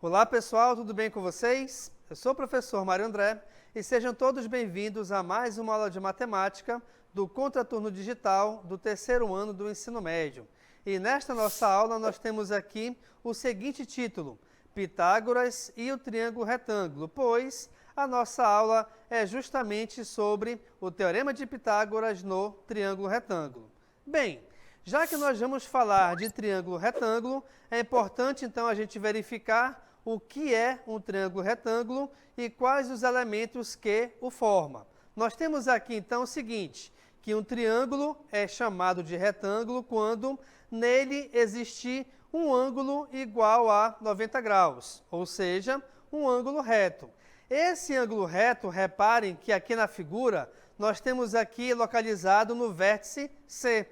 Olá pessoal, tudo bem com vocês? Eu sou o professor Mário André e sejam todos bem-vindos a mais uma aula de matemática do Contraturno Digital do terceiro ano do ensino médio. E nesta nossa aula nós temos aqui o seguinte título: Pitágoras e o triângulo retângulo, pois a nossa aula é justamente sobre o Teorema de Pitágoras no triângulo retângulo. Bem, já que nós vamos falar de triângulo retângulo, é importante então a gente verificar o que é um triângulo retângulo e quais os elementos que o formam. Nós temos aqui então o seguinte, que um triângulo é chamado de retângulo quando nele existir um ângulo igual a 90 graus, ou seja, um ângulo reto. Esse ângulo reto, reparem que aqui na figura, nós temos aqui localizado no vértice C.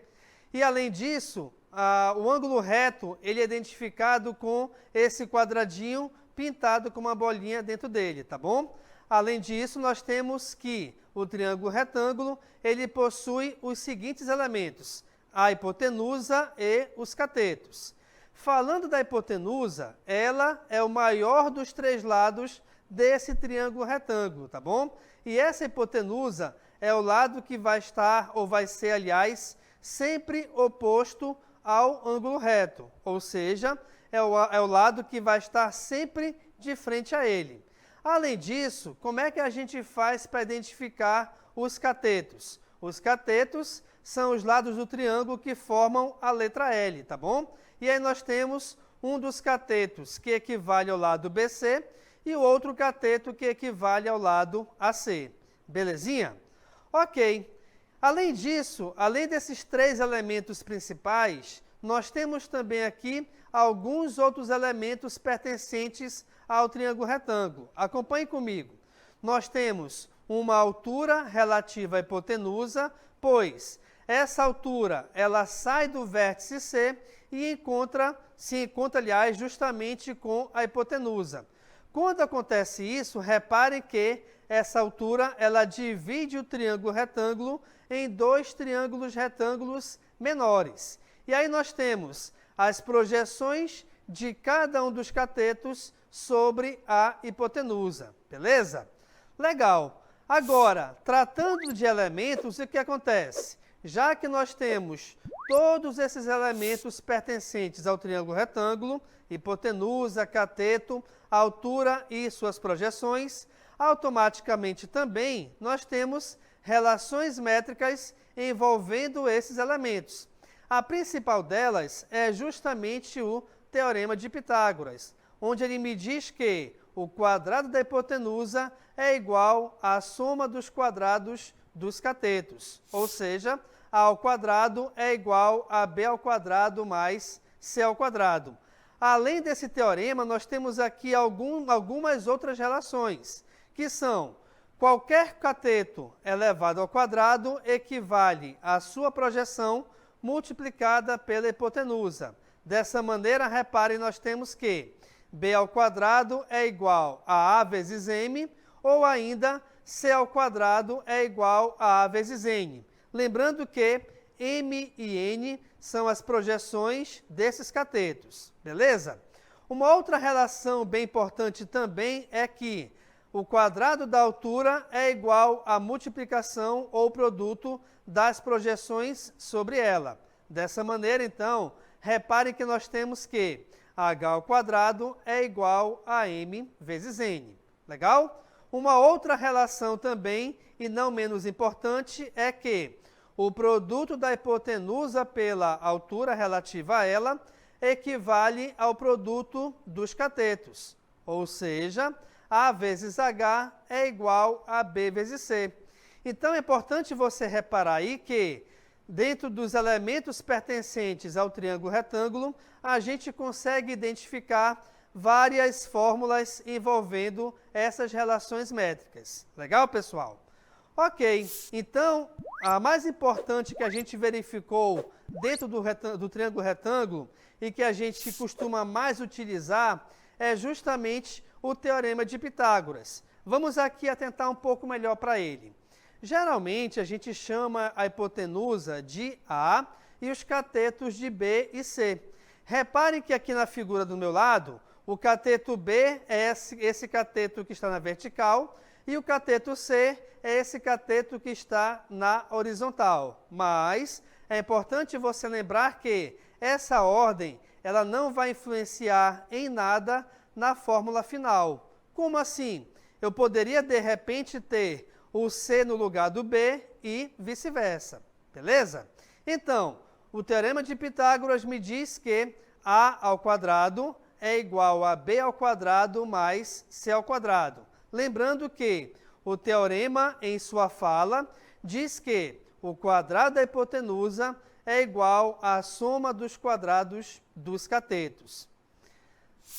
E além disso, o ângulo reto ele é identificado com esse quadradinho pintado com uma bolinha dentro dele, tá bom? Além disso, nós temos que o triângulo retângulo ele possui os seguintes elementos: a hipotenusa e os catetos. Falando da hipotenusa, ela é o maior dos três lados desse triângulo retângulo, tá bom? E essa hipotenusa é o lado que vai estar, ou vai ser, aliás, sempre oposto ao ângulo reto, ou seja, é o lado que vai estar sempre de frente a ele. Além disso, como é que a gente faz para identificar os catetos? Os catetos são os lados do triângulo que formam a letra L, tá bom? E aí nós temos um dos catetos que equivale ao lado BC e o outro cateto que equivale ao lado AC. Belezinha? Ok. Além disso, além desses três elementos principais, nós temos também aqui alguns outros elementos pertencentes ao triângulo retângulo. Acompanhe comigo. Nós temos uma altura relativa à hipotenusa, pois essa altura ela sai do vértice C e se encontra, aliás, justamente com a hipotenusa. Quando acontece isso, reparem que essa altura ela divide o triângulo retângulo em dois triângulos retângulos menores. E aí nós temos as projeções de cada um dos catetos sobre a hipotenusa, beleza? Legal. Agora, tratando de elementos, o que acontece? Já que nós temos todos esses elementos pertencentes ao triângulo retângulo, hipotenusa, cateto, altura e suas projeções, automaticamente também nós temos relações métricas envolvendo esses elementos. A principal delas é justamente o Teorema de Pitágoras, onde ele me diz que o quadrado da hipotenusa é igual à soma dos quadrados dos catetos, ou seja, A ao quadrado é igual a B ao quadrado mais C ao quadrado. Além desse teorema, nós temos aqui algumas outras relações, que são: qualquer cateto elevado ao quadrado equivale à sua projeção multiplicada pela hipotenusa. Dessa maneira, reparem, nós temos que B ao quadrado é igual a A vezes M, ou ainda C ao quadrado é igual a A vezes N. Lembrando que M e N são as projeções desses catetos, beleza? Uma outra relação bem importante também é que o quadrado da altura é igual à multiplicação ou produto das projeções sobre ela. Dessa maneira, então, reparem que nós temos que H ao quadrado é igual a M vezes N. Legal? Uma outra relação também, e não menos importante, é que o produto da hipotenusa pela altura relativa a ela equivale ao produto dos catetos, ou seja, A vezes H é igual a B vezes C. Então, é importante você reparar aí que, dentro dos elementos pertencentes ao triângulo retângulo, a gente consegue identificar várias fórmulas envolvendo essas relações métricas. Legal, pessoal? Ok, então, a mais importante que a gente verificou dentro do triângulo retângulo e que a gente costuma mais utilizar é justamente o Teorema de Pitágoras. Vamos aqui atentar um pouco melhor para ele. Geralmente, a gente chama a hipotenusa de A e os catetos de B e C. Reparem que aqui na figura do meu lado, o cateto B é esse cateto que está na vertical e o cateto C é esse cateto que está na horizontal. Mas é importante você lembrar que essa ordem ela não vai influenciar em nada na fórmula final. Como assim? Eu poderia, de repente, ter o C no lugar do B e vice-versa. Beleza? Então, o teorema de Pitágoras me diz que A ao quadrado é igual a B ao quadrado mais C ao quadrado. Lembrando que o teorema, em sua fala, diz que o quadrado da hipotenusa é igual à soma dos quadrados dos catetos.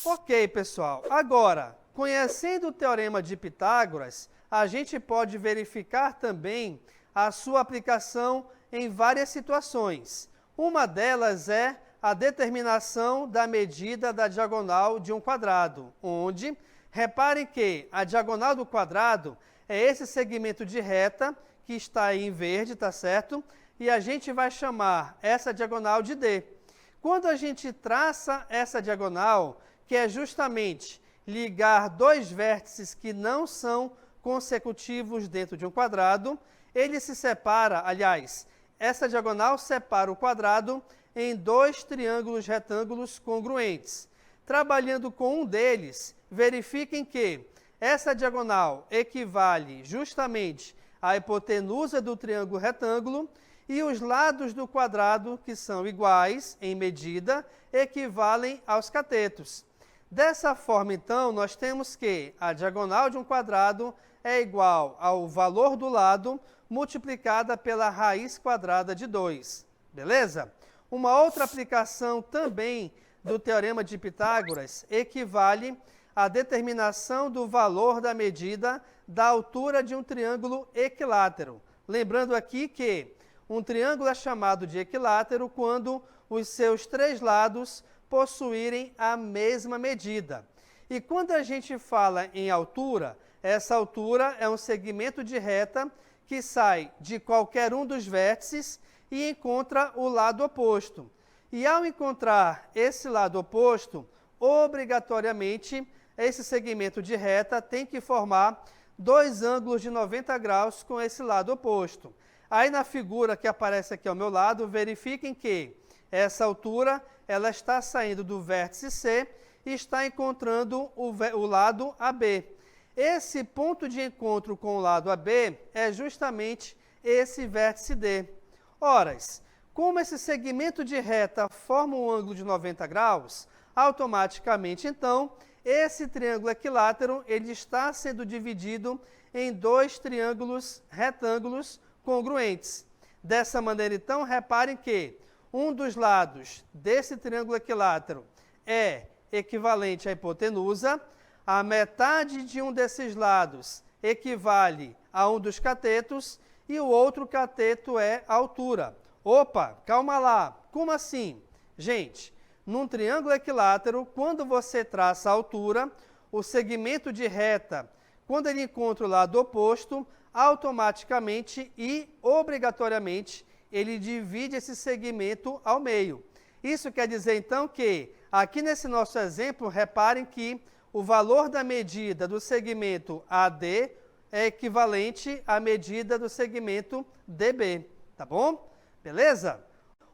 Ok, pessoal. Agora, conhecendo o teorema de Pitágoras, a gente pode verificar também a sua aplicação em várias situações. Uma delas é a determinação da medida da diagonal de um quadrado, onde, reparem que a diagonal do quadrado é esse segmento de reta que está aí em verde, tá certo? E a gente vai chamar essa diagonal de D. Quando a gente traça essa diagonal, que é justamente ligar dois vértices que não são consecutivos dentro de um quadrado, ele se separa, aliás, essa diagonal separa o quadrado em dois triângulos retângulos congruentes. Trabalhando com um deles, verifiquem que essa diagonal equivale justamente à hipotenusa do triângulo retângulo e os lados do quadrado, que são iguais em medida, equivalem aos catetos. Dessa forma, então, nós temos que a diagonal de um quadrado é igual ao valor do lado multiplicada pela raiz quadrada de 2. Beleza? Uma outra aplicação também do teorema de Pitágoras equivale à determinação do valor da medida da altura de um triângulo equilátero. Lembrando aqui que um triângulo é chamado de equilátero quando os seus três lados possuírem a mesma medida. E quando a gente fala em altura, essa altura é um segmento de reta que sai de qualquer um dos vértices e encontra o lado oposto. E ao encontrar esse lado oposto, obrigatoriamente, esse segmento de reta tem que formar dois ângulos de 90 graus com esse lado oposto. Aí na figura que aparece aqui ao meu lado, verifiquem que essa altura ela está saindo do vértice C e está encontrando o lado AB. Esse ponto de encontro com o lado AB é justamente esse vértice D. Ora, como esse segmento de reta forma um ângulo de 90 graus, automaticamente, então, esse triângulo equilátero ele está sendo dividido em dois triângulos retângulos congruentes. Dessa maneira, então, reparem que um dos lados desse triângulo equilátero é equivalente à hipotenusa, a metade de um desses lados equivale a um dos catetos e o outro cateto é a altura. Opa, calma lá, como assim? Gente, num triângulo equilátero, quando você traça a altura, o segmento de reta, quando ele encontra o lado oposto, automaticamente e obrigatoriamente, ele divide esse segmento ao meio. Isso quer dizer, então, que aqui nesse nosso exemplo, reparem que o valor da medida do segmento AD é equivalente à medida do segmento DB, tá bom? Beleza?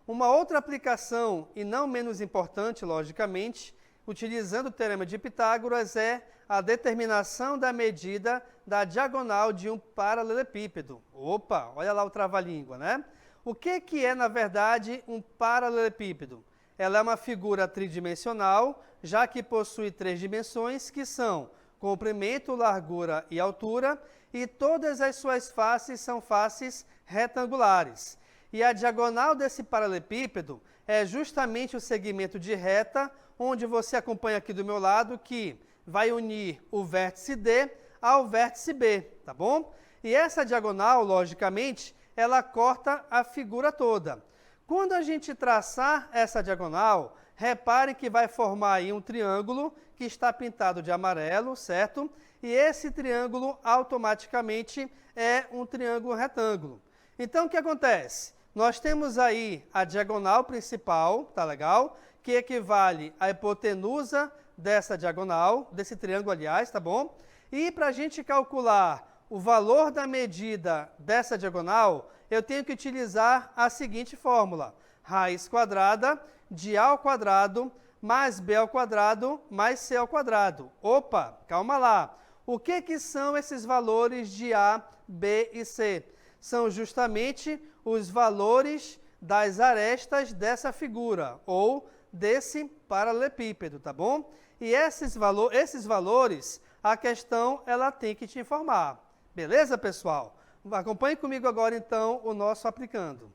Uma outra aplicação, e não menos importante, logicamente, utilizando o teorema de Pitágoras, é a determinação da medida da diagonal de um paralelepípedo. Opa, olha lá o trava-língua, né? O que é, na verdade, um paralelepípedo? Ela é uma figura tridimensional, já que possui três dimensões, que são comprimento, largura e altura, e todas as suas faces são faces retangulares. E a diagonal desse paralelepípedo é justamente o segmento de reta, onde você acompanha aqui do meu lado, que vai unir o vértice D ao vértice B, tá bom? E essa diagonal, logicamente, ela corta a figura toda. Quando a gente traçar essa diagonal, reparem que vai formar aí um triângulo que está pintado de amarelo, certo? E esse triângulo automaticamente é um triângulo retângulo. Então, o que acontece? Nós temos aí a diagonal principal, tá legal? Que equivale à hipotenusa dessa diagonal, desse triângulo, aliás, tá bom? E para a gente calcular o valor da medida dessa diagonal, eu tenho que utilizar a seguinte fórmula: raiz quadrada de a ao quadrado mais b ao quadrado mais c ao quadrado. Opa, calma lá. O que são esses valores de a, b e c? São justamente os valores das arestas dessa figura, ou desse paralelepípedo, tá bom? E esses valores, a questão ela tem que te informar. Beleza, pessoal? Acompanhe comigo agora, então, o nosso aplicando.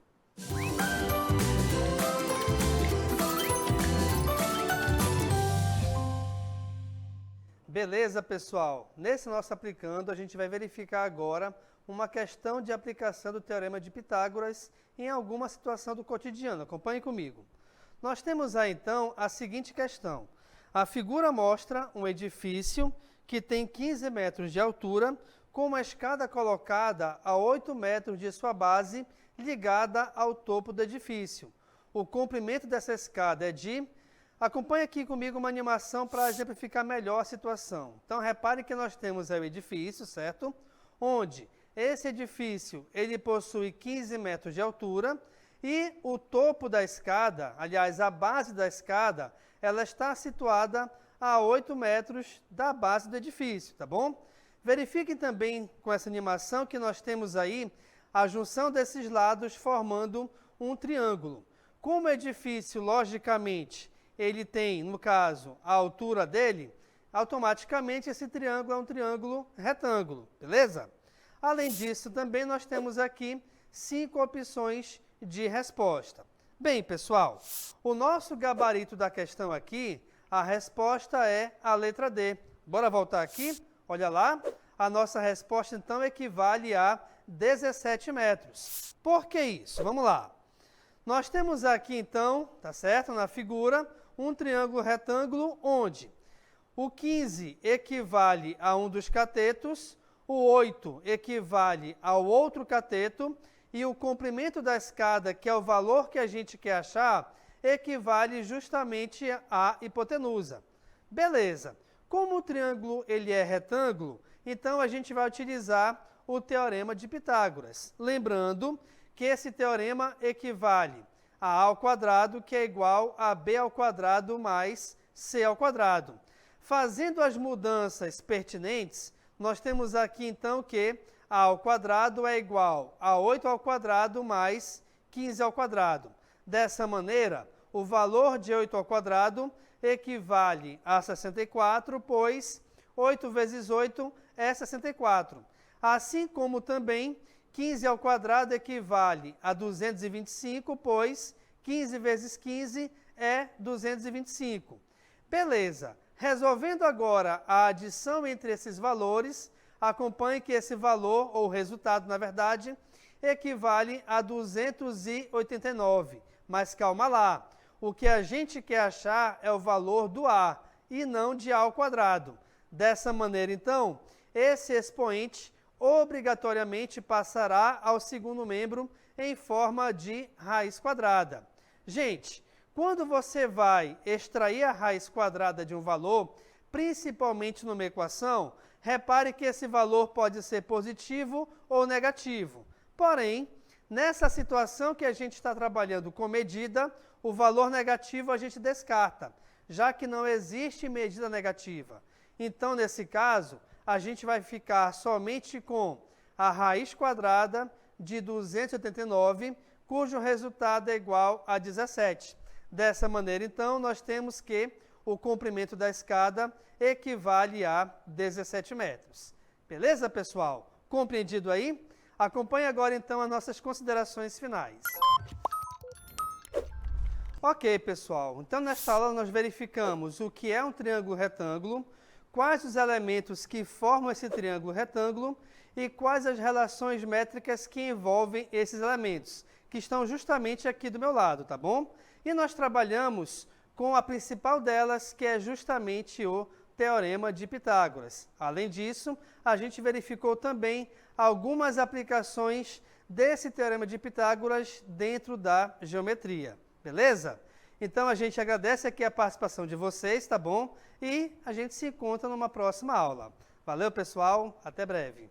Beleza, pessoal? Nesse nosso aplicando, a gente vai verificar agora uma questão de aplicação do Teorema de Pitágoras em alguma situação do cotidiano. Acompanhe comigo. Nós temos aí, então, a seguinte questão. A figura mostra um edifício que tem 15 metros de altura, com uma escada colocada a 8 metros de sua base, ligada ao topo do edifício. O comprimento dessa escada é de... Acompanhe aqui comigo uma animação para exemplificar melhor a situação. Então, repare que nós temos aí o edifício, certo? Onde esse edifício ele possui 15 metros de altura e o topo da escada, aliás, a base da escada, ela está situada a 8 metros da base do edifício, tá bom? Verifiquem também com essa animação que nós temos aí a junção desses lados formando um triângulo. Como o edifício, logicamente, ele tem, no caso, a altura dele, automaticamente esse triângulo é um triângulo retângulo, beleza? Além disso, também nós temos aqui 5 opções de resposta. Bem, pessoal, o nosso gabarito da questão aqui, a resposta é a letra D. Bora voltar aqui? Olha lá, a nossa resposta então equivale a 17 metros. Por que isso? Vamos lá. Nós temos aqui então, tá certo, na figura, um triângulo retângulo onde o 15 equivale a um dos catetos, o 8 equivale ao outro cateto e o comprimento da escada, que é o valor que a gente quer achar, equivale justamente à hipotenusa. Beleza. Como o triângulo ele é retângulo, então a gente vai utilizar o Teorema de Pitágoras. Lembrando que esse teorema equivale a a ao quadrado, que é igual a b ao quadrado mais c ao quadrado. Fazendo as mudanças pertinentes, nós temos aqui então que a ao quadrado é igual a 8 ao quadrado mais 15 ao quadrado. Dessa maneira, o valor de 8 ao quadrado equivale a 64, pois 8 vezes 8 é 64. Assim como também 15 ao quadrado equivale a 225, pois 15 vezes 15 é 225. Beleza. Resolvendo agora a adição entre esses valores, acompanhe que esse valor, ou resultado, na verdade, equivale a 289. Mas calma lá. O que a gente quer achar é o valor do a, e não de a ao quadrado. Dessa maneira, então, esse expoente obrigatoriamente passará ao segundo membro em forma de raiz quadrada. Gente, quando você vai extrair a raiz quadrada de um valor, principalmente numa equação, repare que esse valor pode ser positivo ou negativo. Porém, nessa situação que a gente está trabalhando com medida, o valor negativo a gente descarta, já que não existe medida negativa. Então, nesse caso, a gente vai ficar somente com a raiz quadrada de 289, cujo resultado é igual a 17. Dessa maneira, então, nós temos que o comprimento da escada equivale a 17 metros. Beleza, pessoal? Compreendido aí? Acompanhe agora, então, as nossas considerações finais. Ok, pessoal. Então, nesta aula, nós verificamos o que é um triângulo retângulo, quais os elementos que formam esse triângulo retângulo e quais as relações métricas que envolvem esses elementos, que estão justamente aqui do meu lado, tá bom? E nós trabalhamos com a principal delas, que é justamente o Teorema de Pitágoras. Além disso, a gente verificou também algumas aplicações desse Teorema de Pitágoras dentro da geometria, beleza? Então a gente agradece aqui a participação de vocês, tá bom? E a gente se encontra numa próxima aula. Valeu, pessoal, até breve.